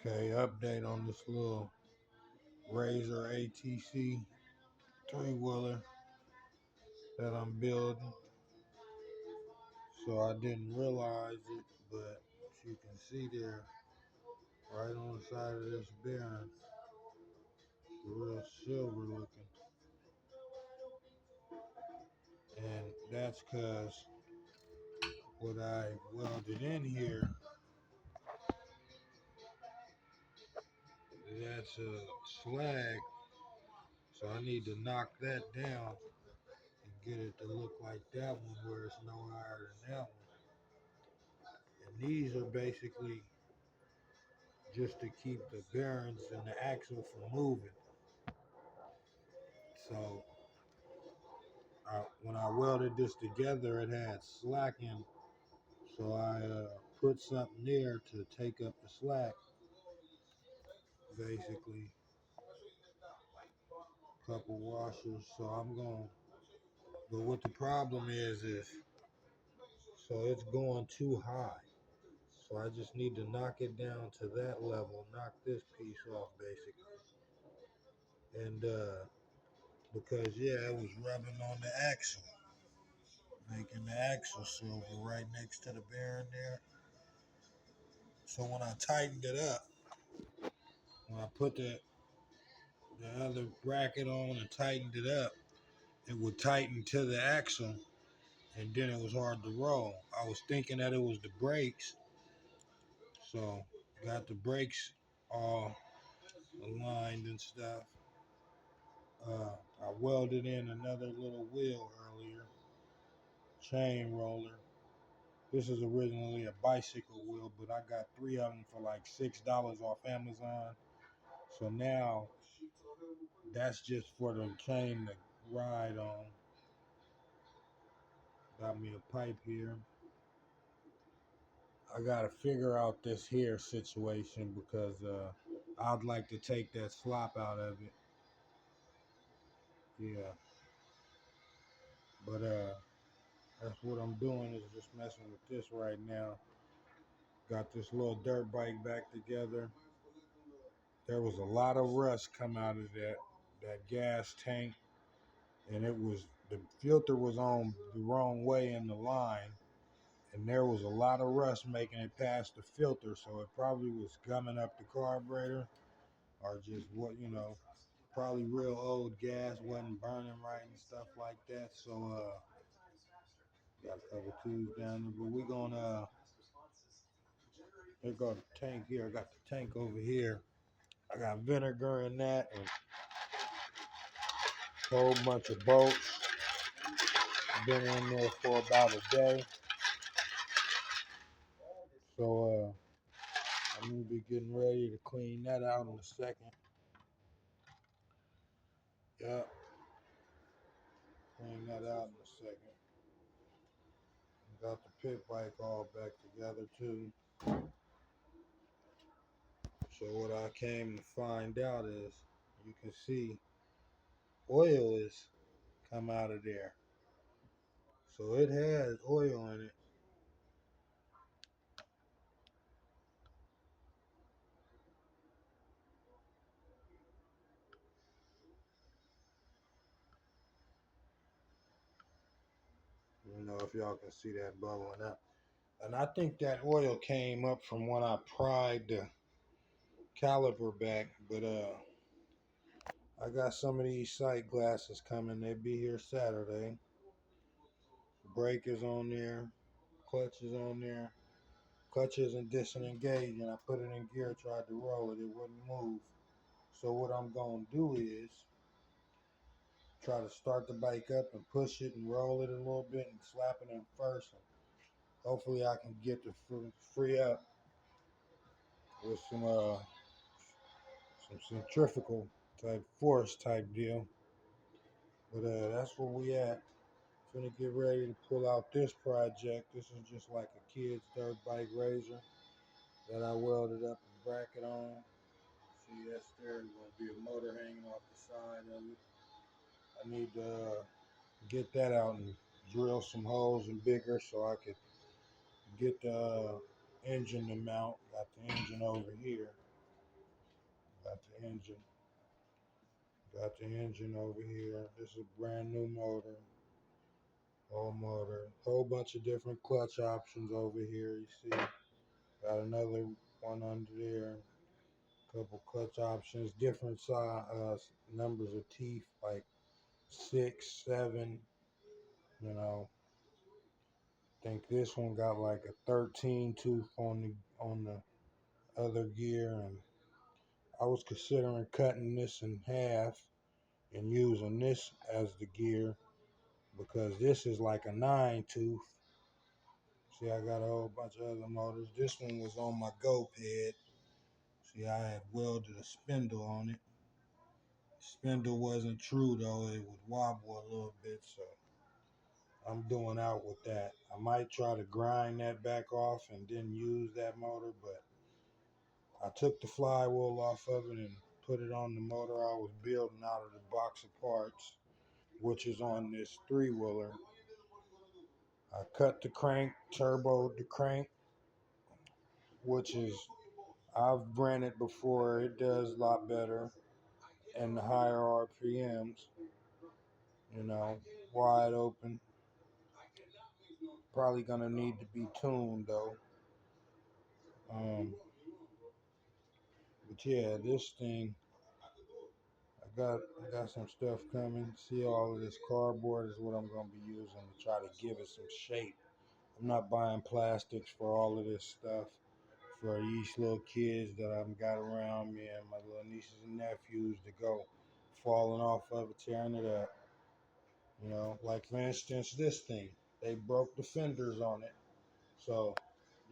Okay, update on this little Razor ATC three-wheeler that I'm building. So I didn't realize it, but you can see there, right on the side of this bearing, real silver looking. And that's because what I welded in here, that's a slag. So I need to knock that down and get it to look like that one where it's no higher than that one. And these are basically just to keep the bearings and the axle from moving. So when I welded this together, it had slack in. So I put something there to take up the slack, basically. A couple washers. So I'm going, but what the problem is, so it's going too high. So I just need to knock it down to that level, knock this piece off, basically. And because, yeah, it was rubbing on the axle, making the axle silver right next to the bearing there. So when I tightened it up, when I put the other bracket on and tightened it up, it would tighten to the axle, and then it was hard to roll. I was thinking that it was the brakes, so got the brakes all aligned and stuff. I welded in another little wheel earlier, chain roller. This is originally a bicycle wheel, but I got 3 of them for like $6 off Amazon. So now that's just for the chain to ride on. Got me a pipe here. I gotta figure out this here situation because I'd like to take that slop out of it. Yeah, but that's what I'm doing, is just messing with this right now. Got this little dirt bike back together. There was a lot of rust come out of that gas tank, and the filter was on the wrong way in the line, and there was a lot of rust making it past the filter, so it probably was gumming up the carburetor, or just probably real old gas wasn't burning right and stuff like that. So got a couple tubes down there, but we gonna here go the tank here. I got the tank over here. I got vinegar in that and a whole bunch of bolts. Been in there for about a day. So I'm gonna be getting ready to clean that out in a second. Yep, clean that out in a second. Got the pit bike all back together too. So what I came to find out is, you can see oil is come out of there. So it has oil in it. I don't know if y'all can see that bubbling up. And I think that oil came up from when I pried the caliper back. But I got some of these sight glasses coming. They'll be here Saturday. Brake is on there. Clutch is on there. Clutch isn't disengaged, and I put it in gear, tried to roll it. It wouldn't move. So what I'm going to do is try to start the bike up and push it and roll it a little bit and slap it in first. And hopefully I can get the free up with some centrifugal type force type deal. But that's where we at. Gonna get ready to pull out this project. This is just like a kid's dirt bike razor that I welded up a bracket on. See, that's there. There's gonna be a motor hanging off the side of it. I need to get that out and drill some holes and bigger so I could get the engine to mount. Got the engine over here. Got the engine. Got the engine over here. This is a brand new motor. Whole motor. Whole bunch of different clutch options over here. You see. Got another one under there. Couple clutch options. Different size numbers of teeth, like 6, 7. You know. Think this one got like a 13 tooth on the other gear, and I was considering cutting this in half and using this as the gear because this is like a 9 tooth. See, I got a whole bunch of other motors. This one was on my go ped. See, I had welded a spindle on it. The spindle wasn't true though, it would wobble a little bit, so I'm doing out with that. I might try to grind that back off and then use that motor, but I took the flywheel off of it and put it on the motor I was building out of the box of parts, which is on this 3-wheeler. I cut the crank, turboed the crank, which is, I've ran it before. It does a lot better and the higher RPMs, you know, wide open. Probably gonna need to be tuned though. But yeah, this thing, I got some stuff coming. See, all of this cardboard is what I'm gonna be using to try to give it some shape. I'm not buying plastics for all of this stuff for these little kids that I've got around me and my little nieces and nephews to go falling off of it, tearing it up. You know, like for instance, this thing, they broke the fenders on it. So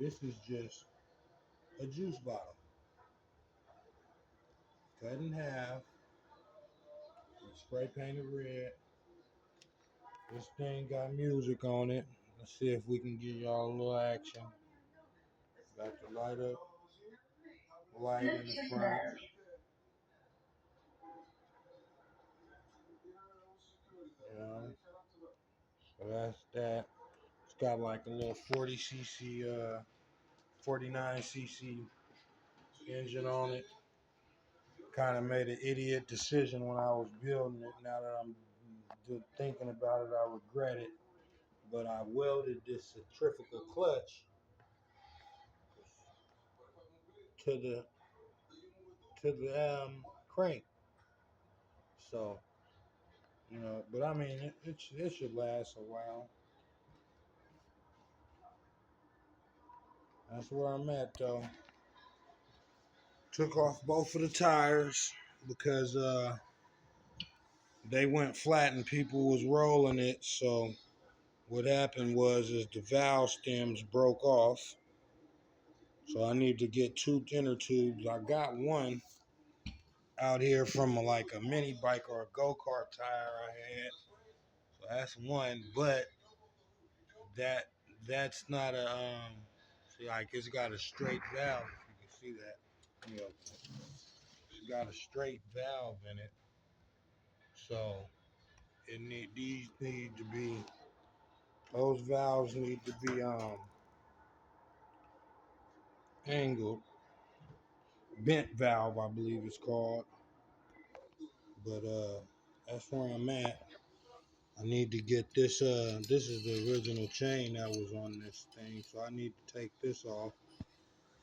this is just a juice bottle, cut in half, spray painted red. This thing got music on it. Let's see if we can give y'all a little action. Got the light up, light in the front. You know, so that's that. It's got like a little 40cc, 49cc engine on it. Kind of made an idiot decision when I was building it. Now that I'm thinking about it, I regret it. But I welded this centrifugal clutch to the crank. So, you know, but I mean, it should last a while. That's where I'm at though. Took off both of the tires because they went flat and people was rolling it. So what happened was is the valve stems broke off. So I need to get two inner tubes. I got one out here from like a mini bike or a go-kart tire I had. So that's one, but that that's not a see, like it's got a straight valve, if you can see that. You know, it's got a straight valve in it. So these need to be, those valves need to be angled. Bent valve, I believe it's called. But that's where I'm at. I need to get this this is the original chain that was on this thing, so I need to take this off.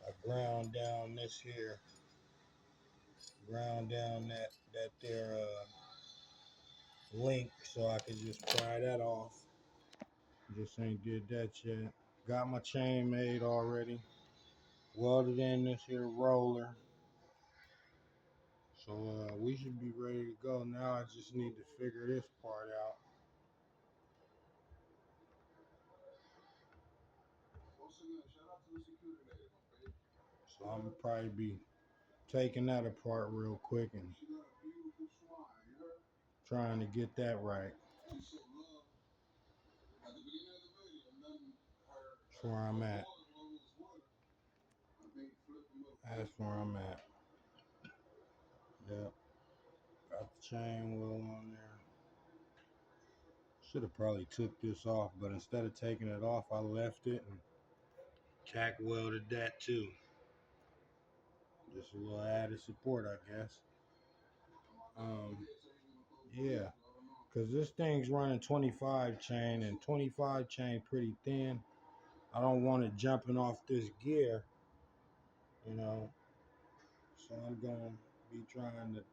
I ground down this here. Ground down that there link so I can just pry that off. Just ain't did that yet. Got my chain made already. Welded in this here roller. So we should be ready to go. Now I just need to figure this part out. So I'm gonna probably be taking that apart real quick and trying to get that right. That's where I'm at. That's where I'm at. Yep. Got the chain wheel on there. Should have probably took this off, but instead of taking it off, I left it and tack welded that too. Just a little added support, I guess. Um, yeah, because this thing's running 25 chain, and 25 chain pretty thin. I don't want it jumping off this gear, you know. So I'm gonna be trying to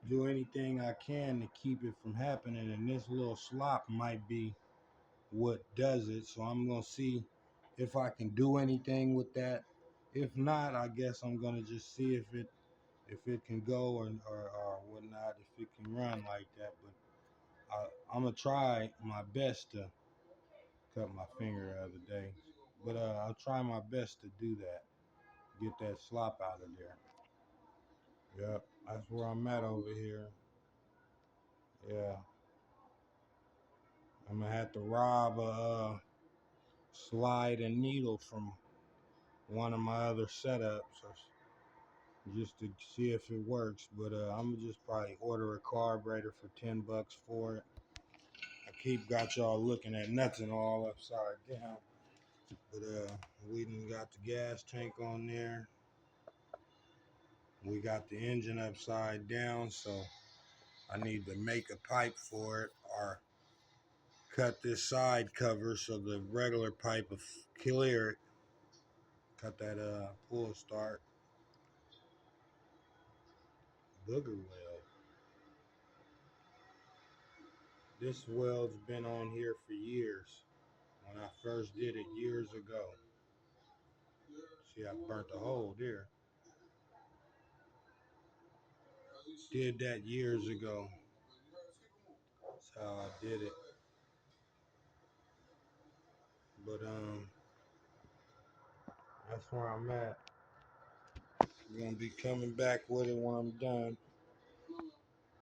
do anything I can to keep it from happening, and this little slop might be what does it. So I'm gonna see if I can do anything with that. If not, I guess I'm gonna just see if it can go or whatnot, if it can run like that. But I'm gonna try my best to cut my finger the other day. But I'll try my best to do that. Get that slop out of there. Yep, that's where I'm at over here. Yeah, I'm gonna have to rob a slide and needle from one of my other setups just to see if it works. But I'm gonna just probably order a carburetor for $10 for it. I keep got y'all looking at nothing all upside down. But we done got the gas tank on there. We got the engine upside down, so I need to make a pipe for it or cut this side cover so the regular pipe will clear it. Cut that pull start booger weld. This weld's been on here for years. When I first did it years ago. See, I burnt a hole there. Did that years ago. That's how I did it. But that's where I'm at. I'm gonna be coming back with it when I'm done.